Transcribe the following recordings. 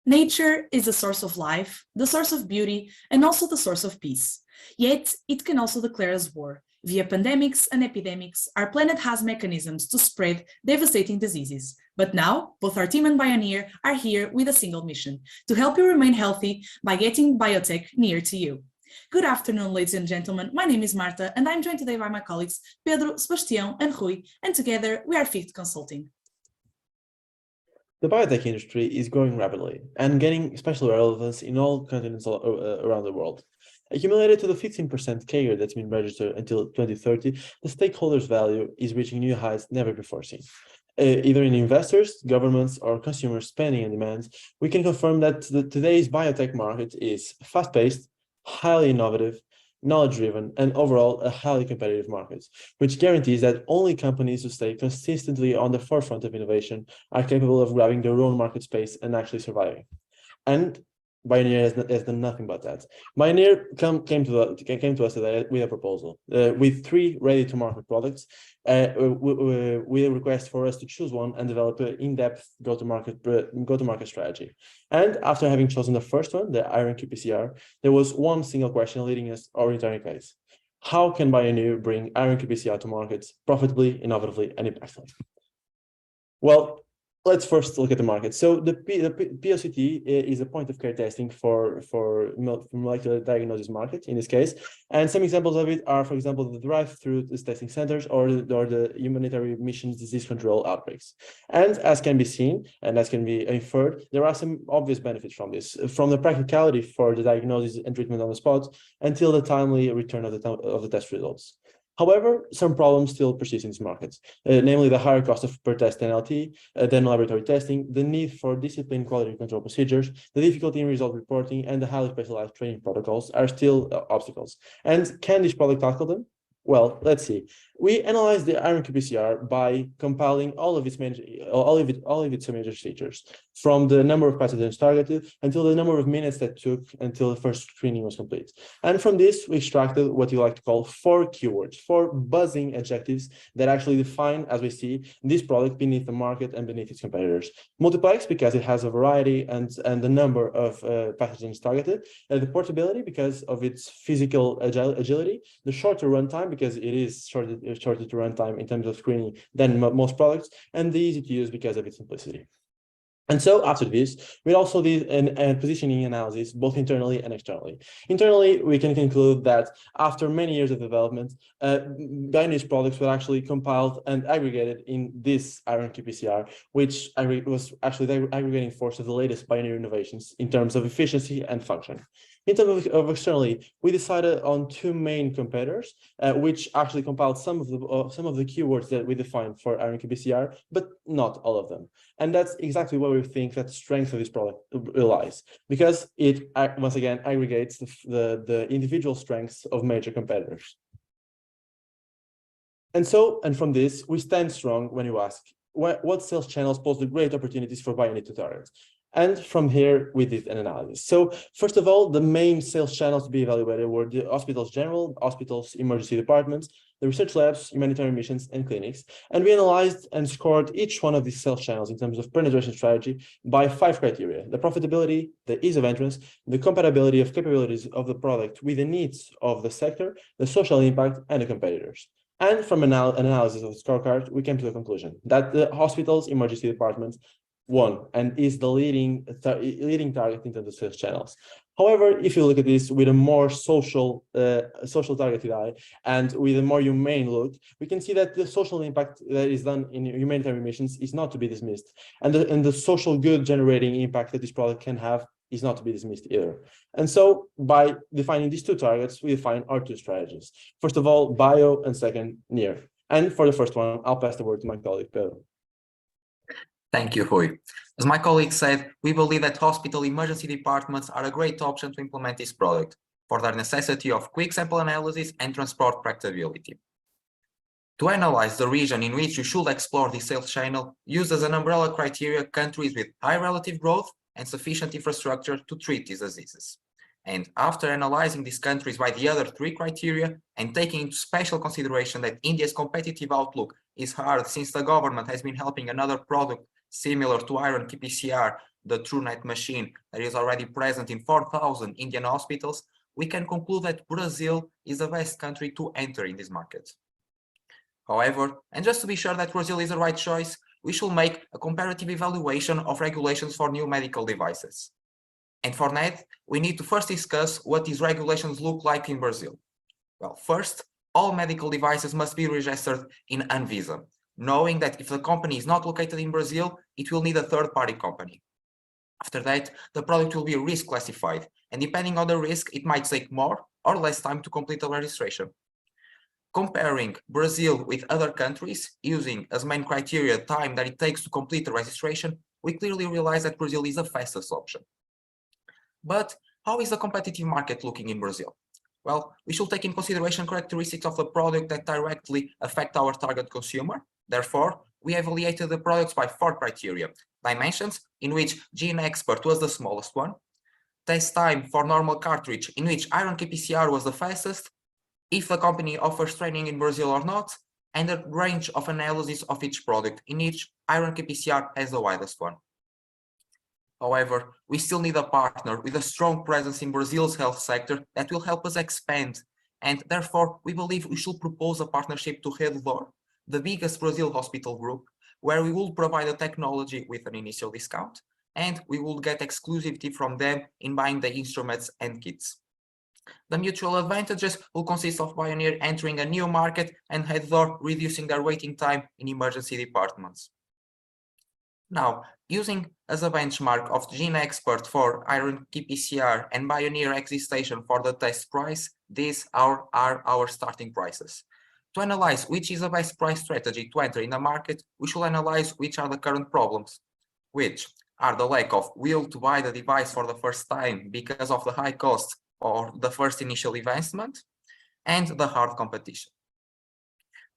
Nature is the source of life, the source of beauty, and also the source of peace. Yet, it can also declare us war. Via pandemics and epidemics, our planet has mechanisms to spread devastating diseases. But now, both our team and BIONEER are here with a single mission: to help you remain healthy by getting biotech near to you. Good afternoon, ladies and gentlemen. My name is Marta, and I'm joined today by my colleagues Pedro, Sebastião, and Rui, and together we are FICT Consulting. The biotech industry is growing rapidly and gaining special relevance in all continents around the world. Accumulated to the 15% CAGR that's been registered until 2030, the stakeholders' value is reaching new heights never before seen. Either in investors, governments, or consumer spending and demands, we can confirm that today's biotech market is fast-paced, highly innovative, knowledge-driven, and overall a highly competitive market, which guarantees that only companies who stay consistently on the forefront of innovation are capable of grabbing their own market space and actually surviving. And BIONEER has done nothing but that. BIONEER came to us today with a proposal, with 3 ready-to-market products, with a request for us to choose one and develop an in-depth go-to-market strategy. And after having chosen the first one, the IRON-qPCR, there was one single question leading us our entire case: how can BIONEER bring IRON-qPCR to markets profitably, innovatively, and impactfully? Well, let's first look at the market. So the POCT is a point-of-care testing for molecular diagnosis market in this case, and some examples of it are, for example, the drive-through testing centers or the humanitarian missions disease control outbreaks. And as can be seen and as can be inferred, there are some obvious benefits from this, from the practicality for the diagnosis and treatment on the spot until the timely return of the test results. However, some problems still persist in this market, namely the higher cost of per test NLT, then laboratory testing, the need for disciplined quality control procedures, the difficulty in result reporting, and the highly specialized training protocols are still obstacles. And can this product tackle them? Well, let's see. We analyzed the IRON-qPCR by compiling all of its major features, from the number of pathogens targeted until the number of minutes that took until the first screening was complete. And from this, we extracted what you like to call 4 keywords, 4 buzzing adjectives that actually define, as we see, this product beneath the market and beneath its competitors. Multiplex, because it has a variety and the number of pathogens targeted, the portability, because of its physical agility, the shorter runtime, because it is shorter to runtime in terms of screening than most products, and the easy to use because of its simplicity. And so after this, we also did a positioning analysis, both internally and externally. Internally, we can conclude that after many years of development, BIONEER's products were actually compiled and aggregated in this IRON-qPCR, which was actually the aggregating force of the latest BIONEER innovations in terms of efficiency and function. In terms of externally, we decided on 2 main competitors, which actually compiled some of the keywords that we defined for IRON-qPCR, but not all of them. And that's exactly where we think that the strength of this product lies, because it once again aggregates the individual strengths of major competitors. And from this, we stand strong when you ask, what sales channels pose the great opportunities for BIONEER to target? And from here, we did an analysis. So first of all, the main sales channels to be evaluated were the hospitals general, hospitals, emergency departments, the research labs, humanitarian missions, and clinics. And we analyzed and scored each one of these sales channels in terms of penetration strategy by 5 criteria: the profitability, the ease of entrance, the compatibility of capabilities of the product with the needs of the sector, the social impact, and the competitors. And from an analysis of the scorecard, we came to the conclusion that the hospitals, emergency departments, won and is the leading target in terms of sales channels. However, if you look at this with a more social targeted eye and with a more humane look, we can see that the social impact that is done in humanitarian missions is not to be dismissed, and the social good generating impact that this product can have is not to be dismissed either. And so by defining these 2 targets, we define our 2 strategies. First of all, bio, and second, near. And for the first one, I'll pass the word to my colleague, Pedro. Thank you, Rui. As my colleague said, we believe that hospital emergency departments are a great option to implement this product for their necessity of quick sample analysis and transport practicability. To analyze the region in which you should explore this sales channel, use as an umbrella criteria countries with high relative growth and sufficient infrastructure to treat these diseases. And after analyzing these countries by the other 3 criteria and taking into special consideration that India's competitive outlook is hard since the government has been helping another product similar to IRON-qPCR the TrueNet machine that is already present in 4,000 Indian hospitals, we can conclude that Brazil is the best country to enter in this market. However, and just to be sure that Brazil is the right choice, we should make a comparative evaluation of regulations for new medical devices. And for that, we need to first discuss what these regulations look like in Brazil. Well, first, all medical devices must be registered in Anvisa, knowing that if the company is not located in Brazil, it will need a third-party company. After that, the product will be risk classified, and depending on the risk, it might take more or less time to complete the registration. Comparing Brazil with other countries, using as main criteria time that it takes to complete the registration, we clearly realize that Brazil is the fastest option. But how is the competitive market looking in Brazil? Well, we should take in consideration characteristics of the product that directly affect our target consumer. Therefore, we evaluated the products by 4 criteria: dimensions, in which GeneXpert was the smallest one; test time for normal cartridge, in which IRON-qPCR was the fastest; if the company offers training in Brazil or not; and the range of analysis of each product, in which IRON-qPCR has the widest one. However, we still need a partner with a strong presence in Brazil's health sector that will help us expand, and therefore we believe we should propose a partnership to Redor, the biggest Brazil hospital group, where we will provide a technology with an initial discount, and we will get exclusivity from them in buying the instruments and kits. The mutual advantages will consist of BIONEER entering a new market and Redor reducing their waiting time in emergency departments. Now, using as a benchmark of GeneXpert for IRON-qPCR and BIONEER XiStation for the test price, these are our starting prices. To analyze which is the best price strategy to enter in the market, we should analyze which are the current problems, which are the lack of will to buy the device for the first time because of the high cost or the first initial investment, and the hard competition.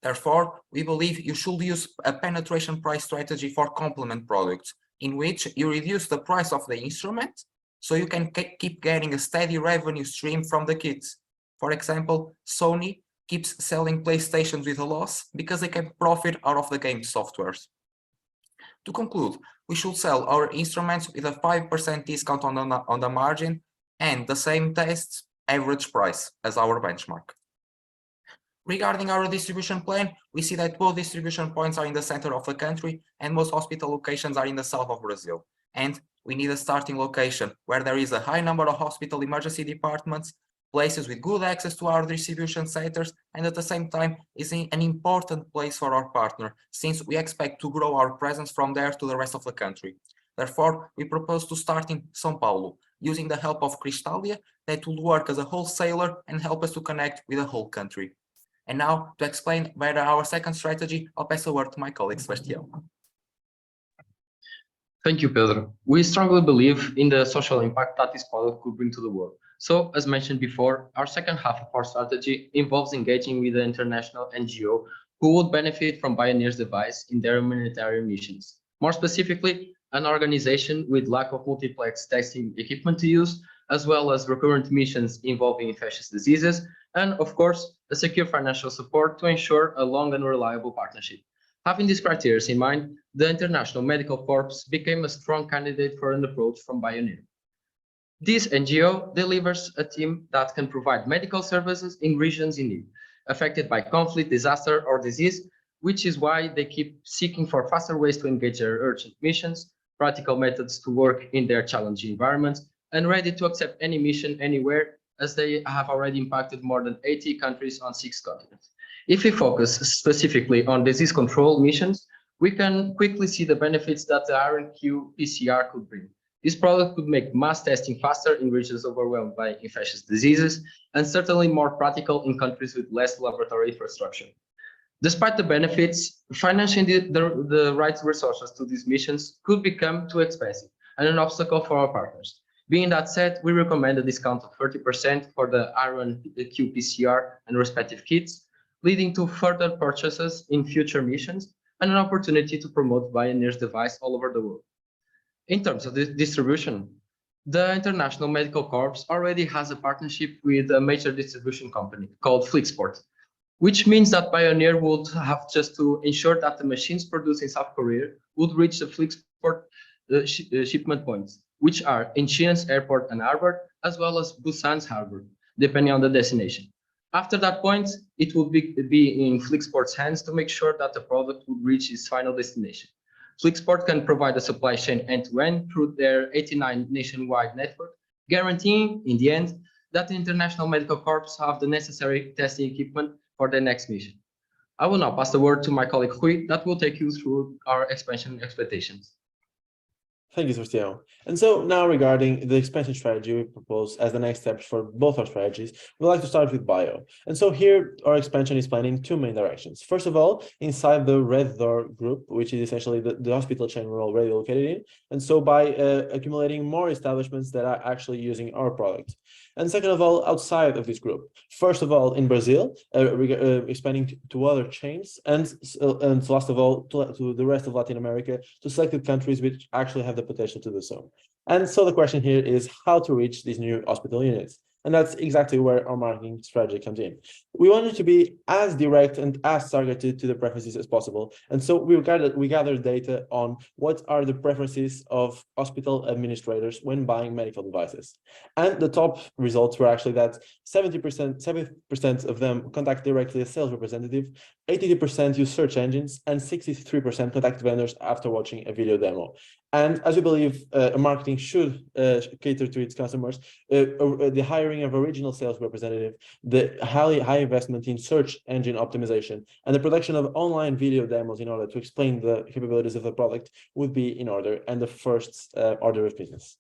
Therefore, we believe you should use a penetration price strategy for complement products, in which you reduce the price of the instrument so you can keep getting a steady revenue stream from the kits. For example, Sony keeps selling PlayStations with a loss because they can profit out of the game softwares. To conclude, we should sell our instruments with a 5% discount on the margin and the same test average price as our benchmark. Regarding our distribution plan, we see that both distribution points are in the center of the country and most hospital locations are in the south of Brazil. And we need a starting location where there is a high number of hospital emergency departments, places with good access to our distribution centers, and at the same time is an important place for our partner, since we expect to grow our presence from there to the rest of the country. Therefore, we propose to start in São Paulo, using the help of Cristália that will work as a wholesaler and help us to connect with the whole country. And now, to explain better our second strategy, I'll pass the word to my colleague, Sebastião. Thank you, Pedro. We strongly believe in the social impact that this product could bring to the world. So, as mentioned before, our second half of our strategy involves engaging with the international NGO who would benefit from BIONEER's device in their humanitarian missions. More specifically, an organization with lack of multiplex testing equipment to use, as well as recurrent missions involving infectious diseases, and of course, a secure financial support to ensure a long and reliable partnership. Having these criteria in mind, the International Medical Corps became a strong candidate for an approach from BIONEER. This NGO delivers a team that can provide medical services in regions in need, affected by conflict, disaster, or disease, which is why they keep seeking for faster ways to engage their urgent missions, practical methods to work in their challenging environments, and ready to accept any mission anywhere, as they have already impacted more than 80 countries on 6 continents. If we focus specifically on disease control missions, we can quickly see the benefits that the IRON-qPCR could bring. This product could make mass testing faster in regions overwhelmed by infectious diseases, and certainly more practical in countries with less laboratory infrastructure. Despite the benefits, financing the right resources to these missions could become too expensive and an obstacle for our partners. Being that said, we recommend a discount of 30% for the IRON-qPCR and respective kits, leading to further purchases in future missions and an opportunity to promote BIONEER's device all over the world. In terms of the distribution, the International Medical Corps already has a partnership with a major distribution company called FICT, which means that BIONEER would have just to ensure that the machines produced in South Korea would reach the FICT shipment points, which are Incheon's Airport and Harbor, as well as Busan's Harbor, depending on the destination. After that point, it will be in FlickSport's hands to make sure that the product will reach its final destination. FlickSport can provide a supply chain end-to-end through their 89 nationwide network, guaranteeing, in the end, that the International Medical Corps have the necessary testing equipment for their next mission. I will now pass the word to my colleague Rui that will take you through our expansion expectations. Thank you, Sebastião. And so now regarding the expansion strategy we propose as the next steps for both our strategies, we'd like to start with bio. And so here our expansion is planned in two main directions. First of all, inside the Red Door group, which is essentially the hospital chain we're already located in. And so by accumulating more establishments that are actually using our product. And second of all, outside of this group. First of all, in Brazil, expanding to other chains, and last of all, to the rest of Latin America, to selected countries which actually have the potential to do so. And so the question here is how to reach these new hospital units. And that's exactly where our marketing strategy comes in. We want it to be as direct and as targeted to the preferences as possible. And so we gathered data on what are the preferences of hospital administrators when buying medical devices. And the top results were actually that 70% of them contact directly a sales representative, 82% use search engines, and 63% contact vendors after watching a video demo. And as we believe marketing should cater to its customers, the hiring of original sales representative, the high investment in search engine optimization, and the production of online video demos in order to explain the capabilities of the product would be in order and the first order of business.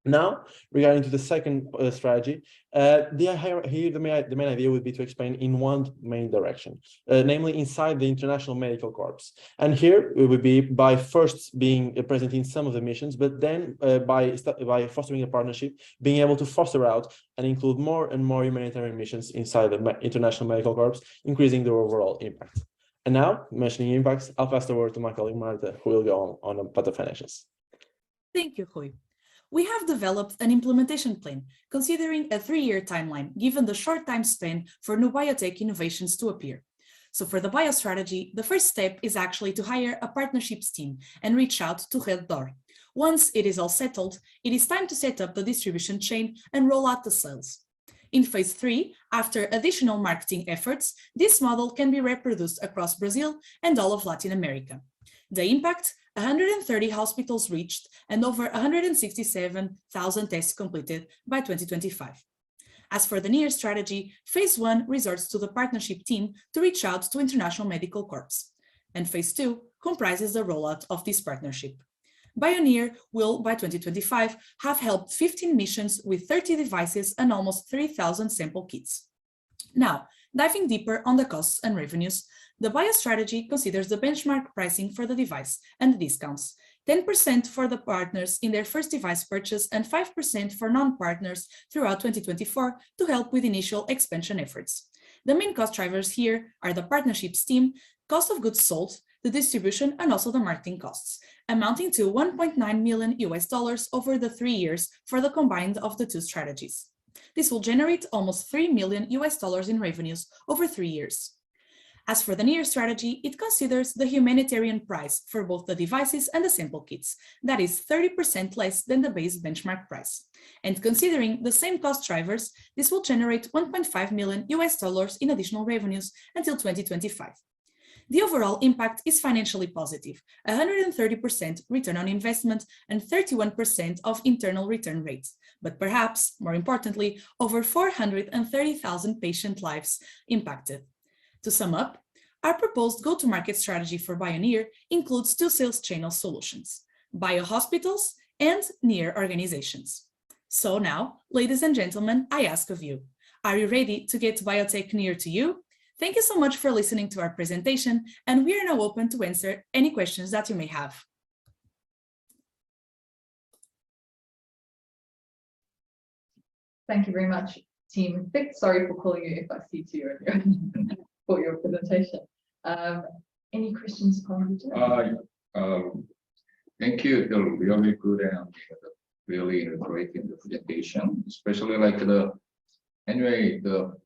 Now, regarding to the second strategy, the main idea would be to expand in one main direction, namely inside the International Medical Corps. And here it would be by first being present in some of the missions, but then by fostering a partnership, being able to foster out and include more and more humanitarian missions inside the International Medical Corps, increasing their overall impact. And now, mentioning impacts, I'll pass the word to my colleague Marta, who will go on about the financials. Thank you, Rui. We have developed an implementation plan considering a 3-year timeline given the short time span for new biotech innovations to appear. So for the bio strategy, the first step is actually to hire a partnerships team and reach out to Red Door. Once it is all settled, it is time to set up the distribution chain and roll out the sales. In phase 3, after additional marketing efforts, this model can be reproduced across Brazil and all of Latin America. The impact: 130 hospitals reached and over 167,000 tests completed by 2025. As for the near strategy, phase 1 resorts to the partnership team to reach out to International Medical Corps, and phase 2 comprises the rollout of this partnership. BIONEER will, by 2025, have helped 15 missions with 30 devices and almost 3,000 sample kits. Now, diving deeper on the costs and revenues, the bio strategy considers the benchmark pricing for the device and the discounts, 10% for the partners in their first device purchase and 5% for non-partners throughout 2024 to help with initial expansion efforts. The main cost drivers here are the partnerships team, cost of goods sold, the distribution, and also the marketing costs, amounting to $1.9 million over the 3 years for the combined of the two strategies. This will generate almost $3 million in revenues over 3 years. As for the near strategy, it considers the humanitarian price for both the devices and the sample kits, that is 30% less than the base benchmark price. And considering the same cost drivers, this will generate $1.5 million in additional revenues until 2025. The overall impact is financially positive, 130% return on investment and 31% of internal return rates, but perhaps, more importantly, over 430,000 patient lives impacted. To sum up, our proposed go-to-market strategy for BIONEER includes 2 sales channel solutions: bio hospitals and near organizations. So now, ladies and gentlemen, I ask of you, are you ready to get biotech near to you? Thank you so much for listening to our presentation, and we are now open to answer any questions that you may have. Thank you very much, Team FICT. Sorry for calling you FICT earlier for your presentation. Any questions from the Thank you. The really good and really great in the presentation, especially like the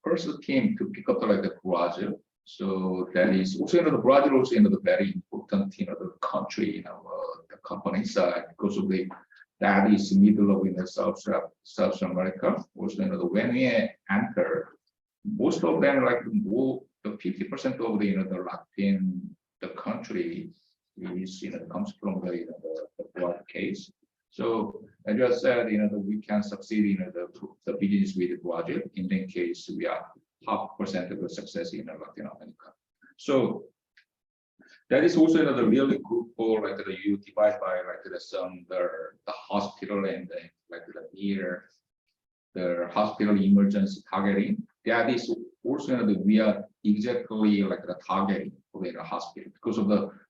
first team to pick up the Brazil. So that is also the Brazil also the very important the country in our companies because of that is middle of South America. Also, when we enter, most of them the 50% of the Latin country is comes from the broad case. So as you said, we can succeed in the business with Brazil. In that case, we are 0.5% of the success in Latin America. So that is also the really good for you divide by the hospital and the hospital emergency targeting. That is also we are exactly the targeting for the hospital because of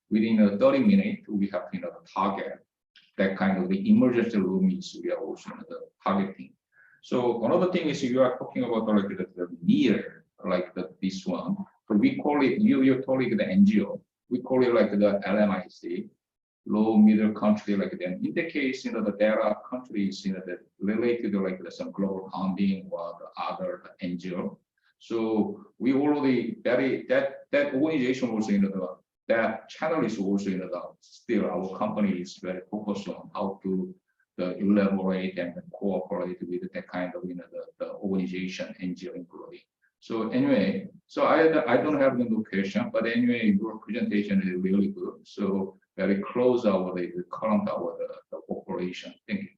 within 30 minutes we have target that kind of the emergency room is we are also targeting. So another thing is you are talking about the near this one. So we call it you're calling the NGO. We call it the LMIC, low middle country them. In the case there are countries that related to some global funding or the other NGO. So we already that organization also that channel is also still our company is very focused on how to elaborate and cooperate with that kind of the organization NGO including. So anyway, so I don't have no question, but anyway, your presentation is really good. So very close the current the operation. Thank you.